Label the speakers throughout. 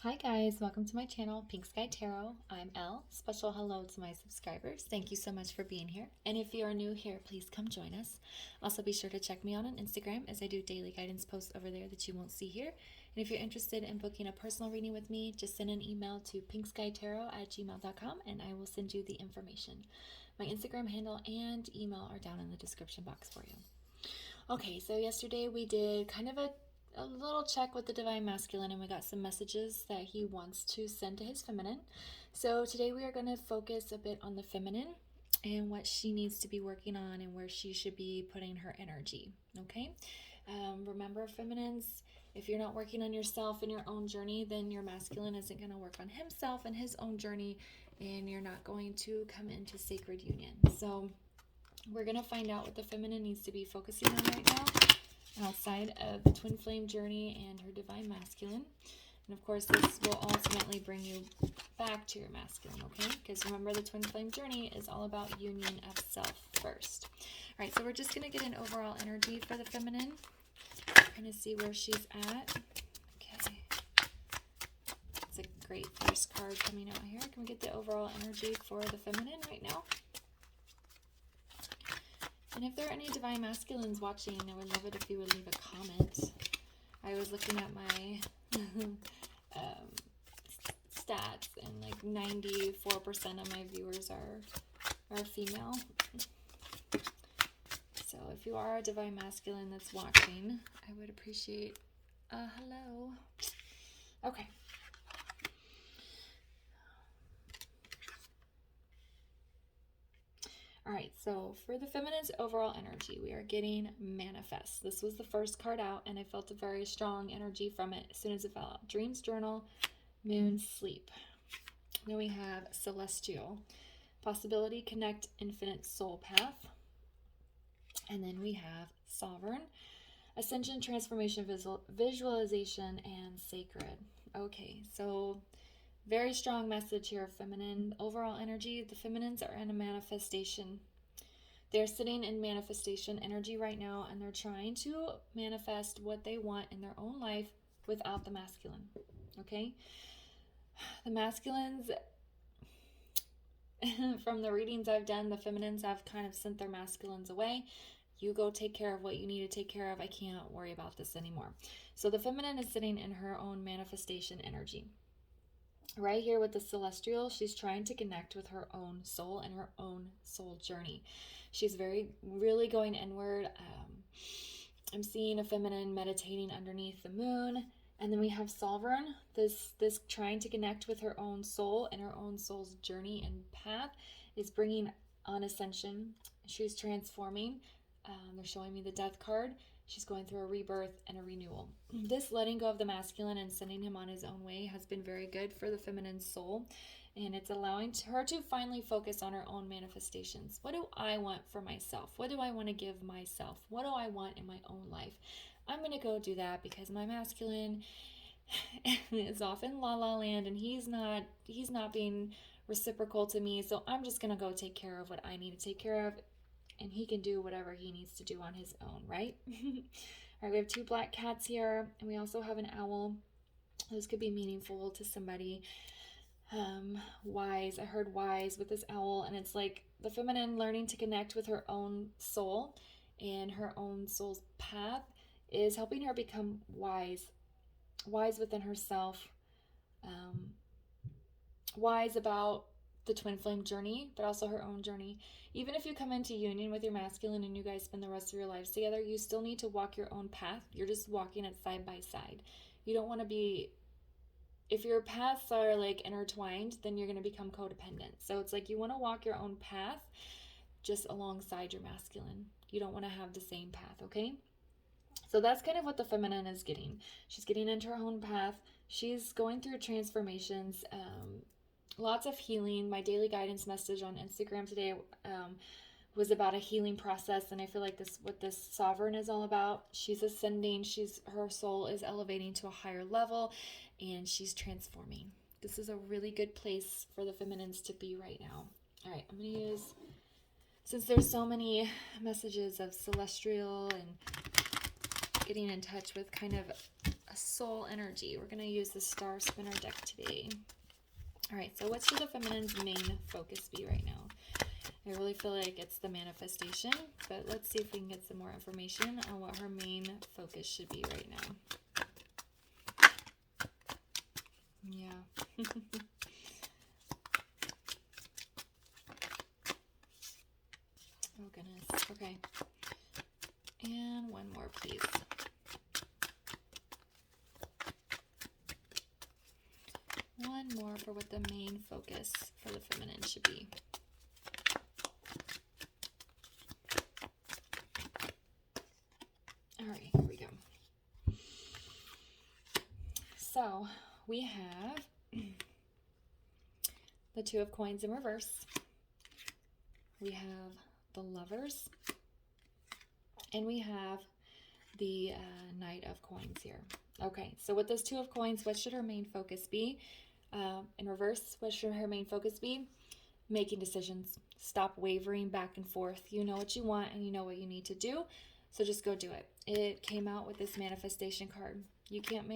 Speaker 1: Hi guys, welcome to my channel, Pink Sky Tarot. I'm Elle. Special hello to my subscribers. Thank you so much for being here. And if you are new here, please come join us. Also be sure to check me out on Instagram as I do daily guidance posts over there that you won't see here. And if you're interested in booking a personal reading with me, just send an email to pinkskytarot@gmail.com and I will send you the information. My Instagram handle and email are down in the description box for you. Okay, so yesterday we did kind of a little check with the Divine Masculine, and we got some messages that he wants to send to his feminine. So today we are going to focus a bit on the feminine and what she needs to be working on and where she should be putting her energy. Okay, remember, feminines, if you're not working on yourself and your own journey, then your masculine isn't going to work on himself and his own journey, and you're not going to come into sacred union. So we're going to find out what the feminine needs to be focusing on right now, outside of the twin flame journey and her divine masculine. And of course, this will ultimately bring you back to your masculine, okay? Because remember, the twin flame journey is all about union of self first. All right, so we're just going to get an overall energy for the feminine. Kind of see where she's at. Okay. It's a great first card coming out here. Can we get the overall energy for the feminine right now? And if there are any divine masculines watching, I would love it if you would leave a comment. I was looking at my stats, and like 94% of my viewers are female. So if you are a divine masculine that's watching, I would appreciate a hello. Okay. All right, so for the feminine's overall energy, we are getting manifest. This was the first card out, and I felt a very strong energy from it as soon as it fell out. Dreams, journal, moon, sleep. Then we have celestial, possibility, connect, infinite soul path. And then we have sovereign, ascension, transformation, visualization, and sacred. Okay, so very strong message here, feminine. Overall energy, the feminines are in a manifestation. They're sitting in manifestation energy right now, and they're trying to manifest what they want in their own life without the masculine, okay? The masculines, from the readings I've done, the feminines have kind of sent their masculines away. You go take care of what you need to take care of. I can't worry about this anymore. So the feminine is sitting in her own manifestation energy. Right here with the celestial, she's trying to connect with her own soul and her own soul journey. She's really going inward. I'm seeing a feminine meditating underneath the moon. And then we have sovereign, this trying to connect with her own soul, and her own soul's journey and path is bringing on ascension. She's transforming. They're showing me the death card. She's going through a rebirth and a renewal. This letting go of the masculine and sending him on his own way has been very good for the feminine soul. And it's allowing her to finally focus on her own manifestations. What do I want for myself? What do I want to give myself? What do I want in my own life? I'm going to go do that because my masculine is off in la la land, and he's not being reciprocal to me. So I'm just going to go take care of what I need to take care of. And he can do whatever he needs to do on his own, right? All right, we have two black cats here, and we also have an owl. Those could be meaningful to somebody. Wise, I heard wise with this owl, and it's like the feminine learning to connect with her own soul, and her own soul's path is helping her become wise within herself, wise about the twin flame journey, but also her own journey. Even if you come into union with your masculine and you guys spend the rest of your lives together, you still need to walk your own path. You're just walking it side by side. You don't want to be, if your paths are like intertwined, then you're going to become codependent. So it's like you want to walk your own path just alongside your masculine. You don't want to have the same path, okay? So that's kind of what the feminine is getting. She's getting into her own path. She's going through transformations, lots of healing. My daily guidance message on Instagram today was about a healing process, and I feel like what this sovereign is all about. She's ascending. Her soul is elevating to a higher level, and she's transforming. This is a really good place for the feminines to be right now. All right, I'm going to use, since there's so many messages of celestial and getting in touch with kind of a soul energy. We're going to use the Star Spinner deck today. All right, so what should the feminine's main focus be right now? I really feel like it's the manifestation, but let's see if we can get some more information on what her main focus should be right now. Yeah. Oh, goodness. Okay. And one more, please. One more for what the main focus for the feminine should be. All right, here we go. So we have the Two of Coins in reverse. We have the Lovers. And we have the Knight of Coins here. Okay, so with those Two of Coins, what should her main focus be? In reverse, what should her main focus be? Making decisions. Stop wavering back and forth. You know what you want and you know what you need to do, so just go do it. It came out with this manifestation card. You can't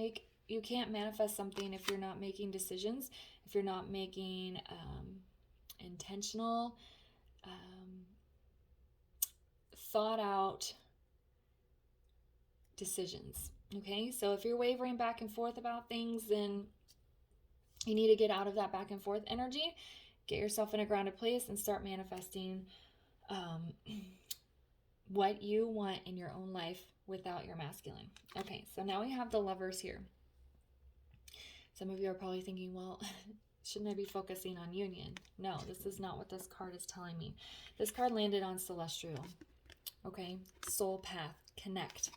Speaker 1: manifest something if you're not making decisions, if you're not making intentional, thought out decisions. Okay, so if you're wavering back and forth about things, then you need to get out of that back and forth energy, get yourself in a grounded place, and start manifesting what you want in your own life without your masculine. Okay, so now we have the Lovers here. Some of you are probably thinking, well, shouldn't I be focusing on union? No, this is not what this card is telling me. This card landed on Celestial. Okay, soul path, connect.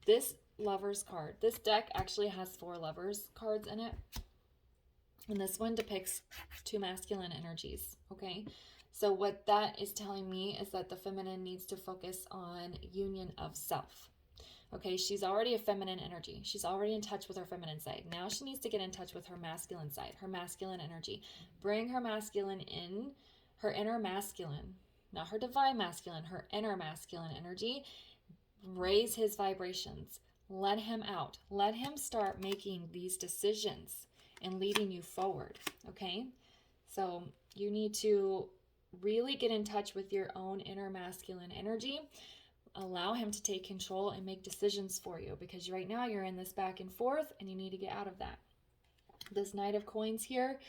Speaker 1: This Lovers card, this deck actually has 4 Lovers cards in it. And this one depicts 2 masculine energies, okay? So what that is telling me is that the feminine needs to focus on union of self. Okay, she's already a feminine energy. She's already in touch with her feminine side. Now she needs to get in touch with her masculine side, her masculine energy. Bring her masculine in, her inner masculine, not her divine masculine, her inner masculine energy. Raise his vibrations. Let him out. Let him start making these decisions and leading you forward, okay? So you need to really get in touch with your own inner masculine energy. Allow him to take control and make decisions for you, because right now you're in this back and forth and you need to get out of that. This Knight of Coins here,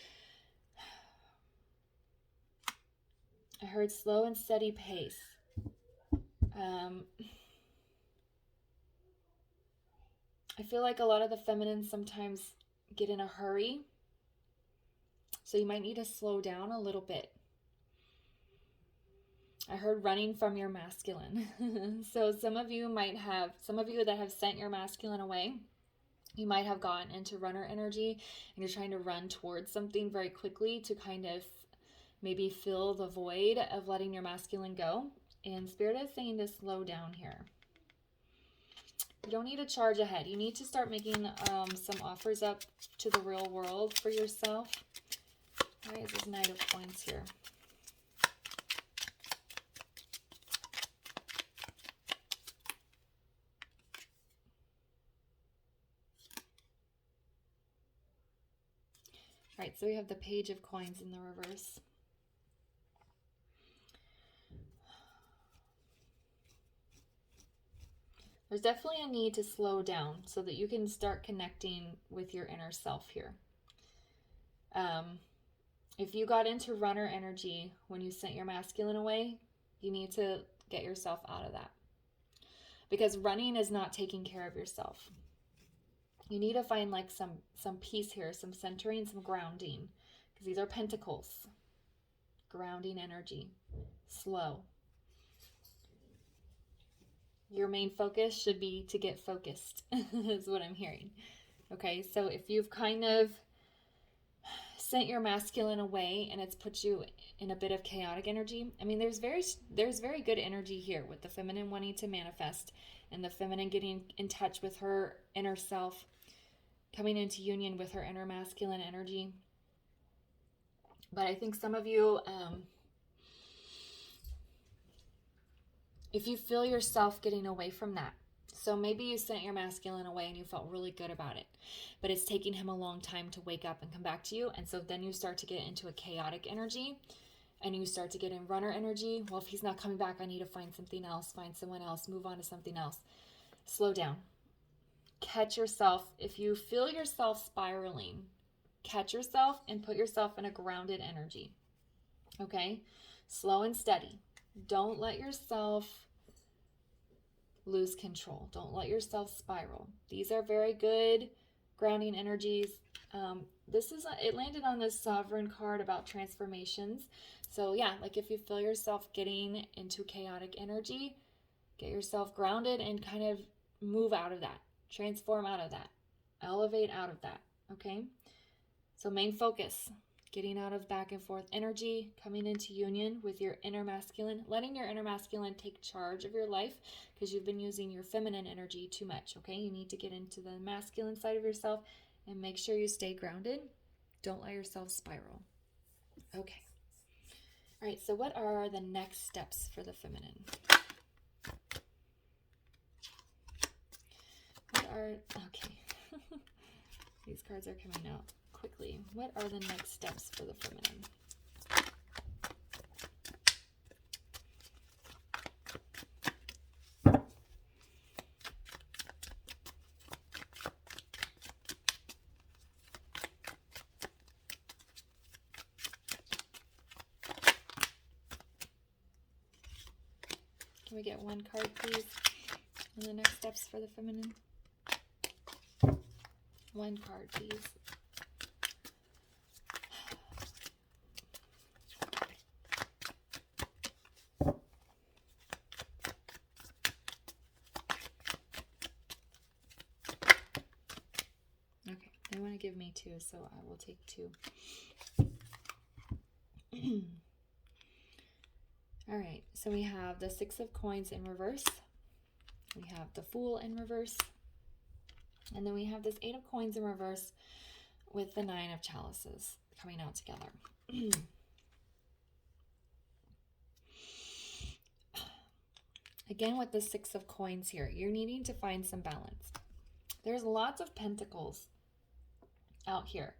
Speaker 1: I heard slow and steady pace. I feel like a lot of the feminines sometimes get in a hurry, so you might need to slow down a little bit. I heard running from your masculine. So some of you that have sent your masculine away, you might have gotten into runner energy and you're trying to run towards something very quickly to kind of maybe fill the void of letting your masculine go. And Spirit is saying to slow down here. You don't need to charge ahead. You need to start making some offers up to the real world for yourself. Why is this Knight of Coins here? All right, so we have the Page of Coins in the reverse. There's definitely a need to slow down so that you can start connecting with your inner self here. If you got into runner energy when you sent your masculine away, you need to get yourself out of that. Because running is not taking care of yourself. You need to find like some peace here, some centering, some grounding. Because these are pentacles. Grounding energy. Slow. Your main focus should be to get focused, is what I'm hearing. Okay, so if you've kind of sent your masculine away and it's put you in a bit of chaotic energy, I mean, there's very good energy here with the feminine wanting to manifest and the feminine getting in touch with her inner self, coming into union with her inner masculine energy. But I think some of you, if you feel yourself getting away from that, So maybe you sent your masculine away and you felt really good about it, but it's taking him a long time to wake up and come back to you. And so then you start to get into a chaotic energy and you start to get in runner energy. Well, if he's not coming back, I need to find something else, find someone else, move on to something else. Slow down. Catch yourself. If you feel yourself spiraling, catch yourself and put yourself in a grounded energy. Okay? Slow and steady. Don't let yourself lose control. Don't let yourself spiral. These are very good grounding energies. It landed on this sovereign card about transformations. So yeah, like if you feel yourself getting into chaotic energy, get yourself grounded and kind of move out of that, transform out of that, elevate out of that. Okay. So main focus, getting out of back and forth energy, coming into union with your inner masculine, letting your inner masculine take charge of your life because you've been using your feminine energy too much, okay? You need to get into the masculine side of yourself and make sure you stay grounded. Don't let yourself spiral. Okay. All right, so what are the next steps for the feminine? Okay. These cards are coming out quickly. What are the next steps for the feminine? Can we get one card, please? And the next steps for the feminine? One card, please. Okay, they want to give me two, so I will take two. All right, so we have the Six of Coins in reverse. We have the Fool in reverse. And then we have this Eight of Coins in reverse with the Nine of Chalices coming out together. Again, with the Six of Coins here, you're needing to find some balance. There's lots of pentacles out here.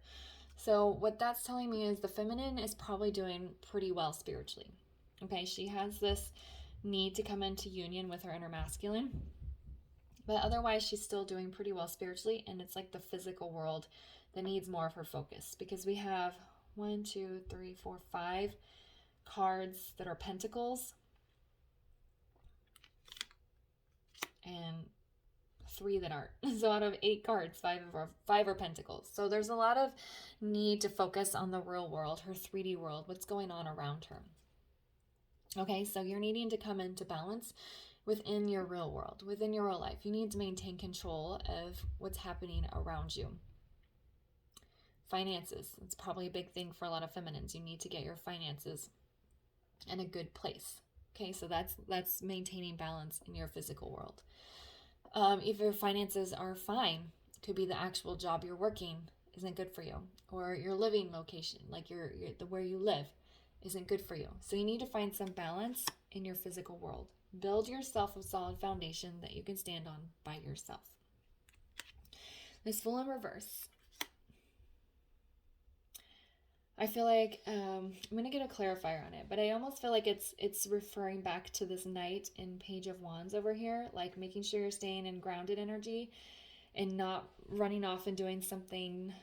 Speaker 1: So what that's telling me is the feminine is probably doing pretty well spiritually. Okay, she has this need to come into union with her inner masculine, but otherwise she's still doing pretty well spiritually, and it's like the physical world that needs more of her focus, because we have 1, 2, 3, 4, 5 cards that are pentacles and 3 that aren't. So out of 8 cards, 5 are pentacles. So there's a lot of need to focus on the real world, her 3D world, what's going on around her. Okay, so you're needing to come into balance within your real world, within your real life. You need to maintain control of what's happening around you. Finances, it's probably a big thing for a lot of feminines. You need to get your finances in a good place. Okay, so that's maintaining balance in your physical world. If your finances are fine, it could be the actual job you're working isn't good for you, or your living location, like where you live, isn't good for you. So you need to find some balance in your physical world. Build yourself a solid foundation that you can stand on by yourself. This Fool in reverse. I feel like I'm going to get a clarifier on it, but I almost feel like it's referring back to this Knight in Page of Wands over here, like making sure you're staying in grounded energy and not running off and doing something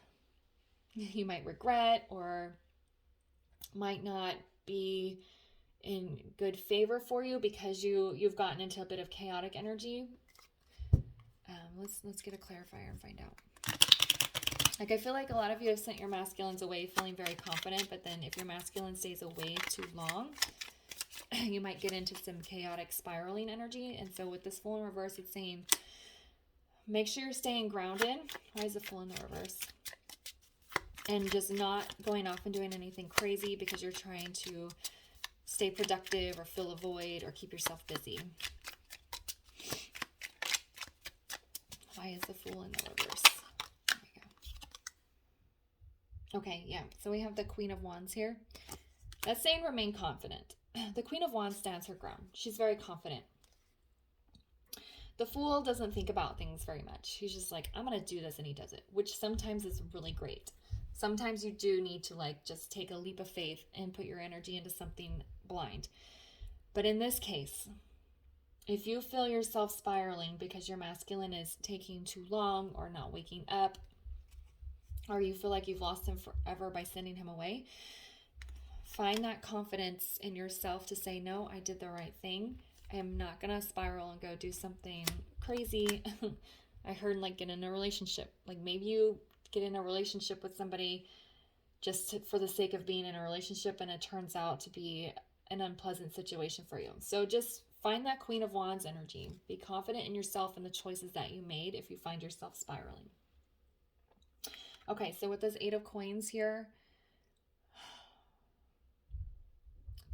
Speaker 1: you might regret or might not be in good favor for you because you've gotten into a bit of chaotic energy. Let's get a clarifier and find out. Like, I feel like a lot of you have sent your masculines away feeling very confident, but then if your masculine stays away too long, you might get into some chaotic spiraling energy. And so with this Fool in reverse, it's saying, make sure you're staying grounded. Why is the Fool in the reverse? And just not going off and doing anything crazy because you're trying to stay productive or fill a void or keep yourself busy. Why is the Fool in the reverse? There we go. Okay, yeah. So we have the Queen of Wands here. That's saying remain confident. The Queen of Wands stands her ground. She's very confident. The Fool doesn't think about things very much. He's just like, I'm going to do this, and he does it, which sometimes is really great. Sometimes you do need to like just take a leap of faith and put your energy into something blind. But in this case, if you feel yourself spiraling because your masculine is taking too long or not waking up, or you feel like you've lost him forever by sending him away, find that confidence in yourself to say, no, I did the right thing. I am not going to spiral and go do something crazy. I heard like get in a relationship. Like maybe you get in a relationship with somebody just for the sake of being in a relationship, and it turns out to be an unpleasant situation for you. So just find that Queen of Wands energy. Be confident in yourself and the choices that you made if you find yourself spiraling. Okay, so with this Eight of Coins here,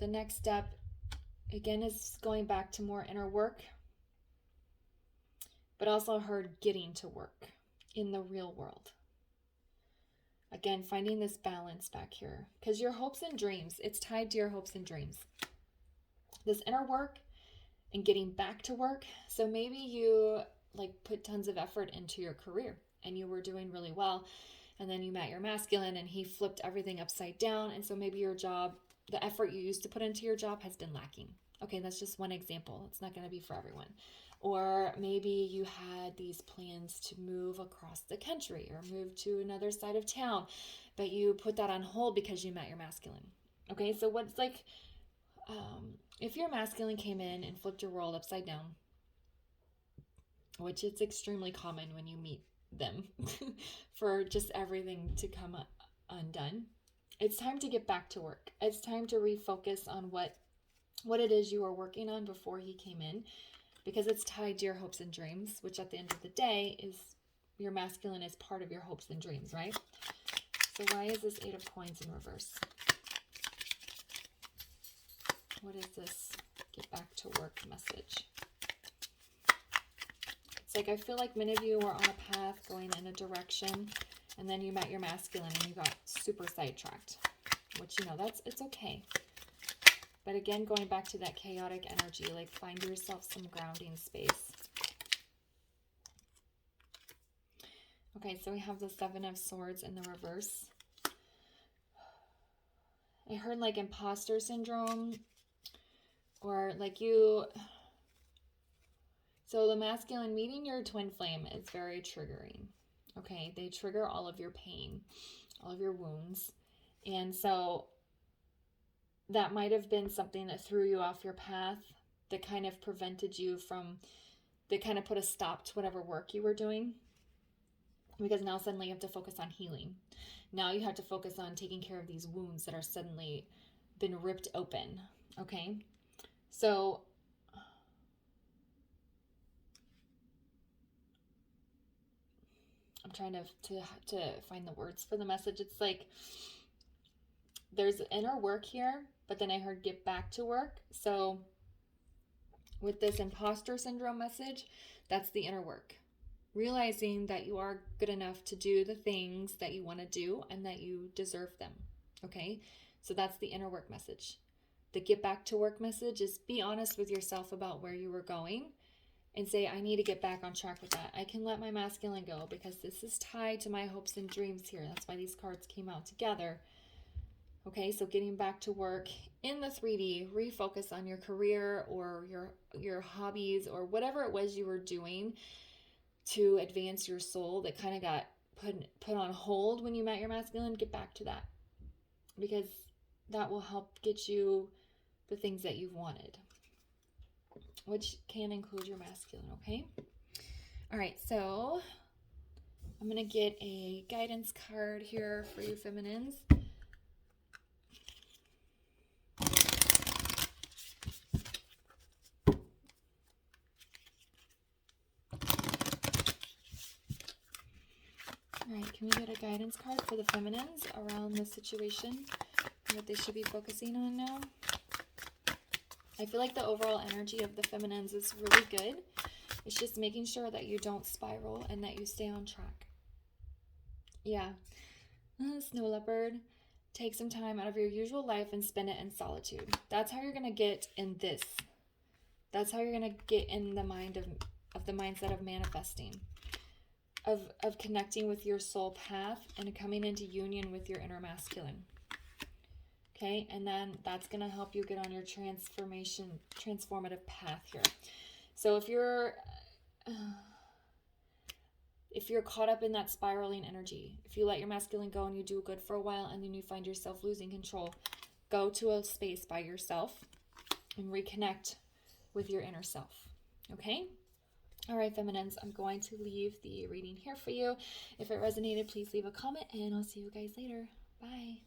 Speaker 1: the next step, again, is going back to more inner work, but also heard getting to work in the real world. Again, finding this balance back here, because your hopes and dreams, it's tied to your hopes and dreams. This inner work and getting back to work. So maybe you like put tons of effort into your career and you were doing really well, and then you met your masculine and he flipped everything upside down. And so maybe your job, the effort you used to put into your job has been lacking. Okay, that's just one example. It's not going to be for everyone. Or maybe you had these plans to move across the country or move to another side of town, but you put that on hold because you met your masculine. Okay, so what's like, if your masculine came in and flipped your world upside down, which it's extremely common when you meet them for just everything to come undone, it's time to get back to work. It's time to refocus on what it is you were working on before he came in, because it's tied to your hopes and dreams, which at the end of the day is your masculine is part of your hopes and dreams, right? So why is this Eight of Coins in reverse? What is this get back to work message? It's like, I feel like many of you were on a path going in a direction, and then you met your masculine and you got super sidetracked, which, you know, it's okay. But again, going back to that chaotic energy, like find yourself some grounding space. Okay, so we have the Seven of Swords in the reverse. I heard like imposter syndrome, or like you... So the masculine meeting your twin flame is very triggering. Okay, they trigger all of your pain, all of your wounds. And so that might have been something that threw you off your path, that kind of prevented you from, that kind of put a stop to whatever work you were doing. Because now suddenly you have to focus on healing. Now you have to focus on taking care of these wounds that are suddenly been ripped open. Okay, so I'm trying to find the words for the message. It's like there's inner work here, but then I heard get back to work. So with this imposter syndrome message, that's the inner work. Realizing that you are good enough to do the things that you want to do and that you deserve them. Okay, so that's the inner work message. The get back to work message is be honest with yourself about where you were going and say, I need to get back on track with that. I can let my masculine go because this is tied to my hopes and dreams here. That's why these cards came out together. Okay, so getting back to work in the 3D, refocus on your career or your hobbies or whatever it was you were doing to advance your soul that kind of got put on hold when you met your masculine. Get back to that, because that will help get you the things that you've wanted, which can include your masculine. Okay, all right, so I'm gonna get a guidance card here for you feminines. All right, can we get a guidance card for the feminines around this situation and what they should be focusing on now? I feel like the overall energy of the feminines is really good. It's just making sure that you don't spiral and that you stay on track. Yeah. Snow leopard, take some time out of your usual life and spend it in solitude. That's how you're going to get in this. That's how you're going to get in the mind of of the mindset of manifesting, of connecting with your soul path and coming into union with your inner masculine. Okay, and then that's going to help you get on your transformative path here. So if you're caught up in that spiraling energy, if you let your masculine go and you do good for a while and then you find yourself losing control, go to a space by yourself and reconnect with your inner self. Okay? All right, feminines, I'm going to leave the reading here for you. If it resonated, please leave a comment and I'll see you guys later. Bye.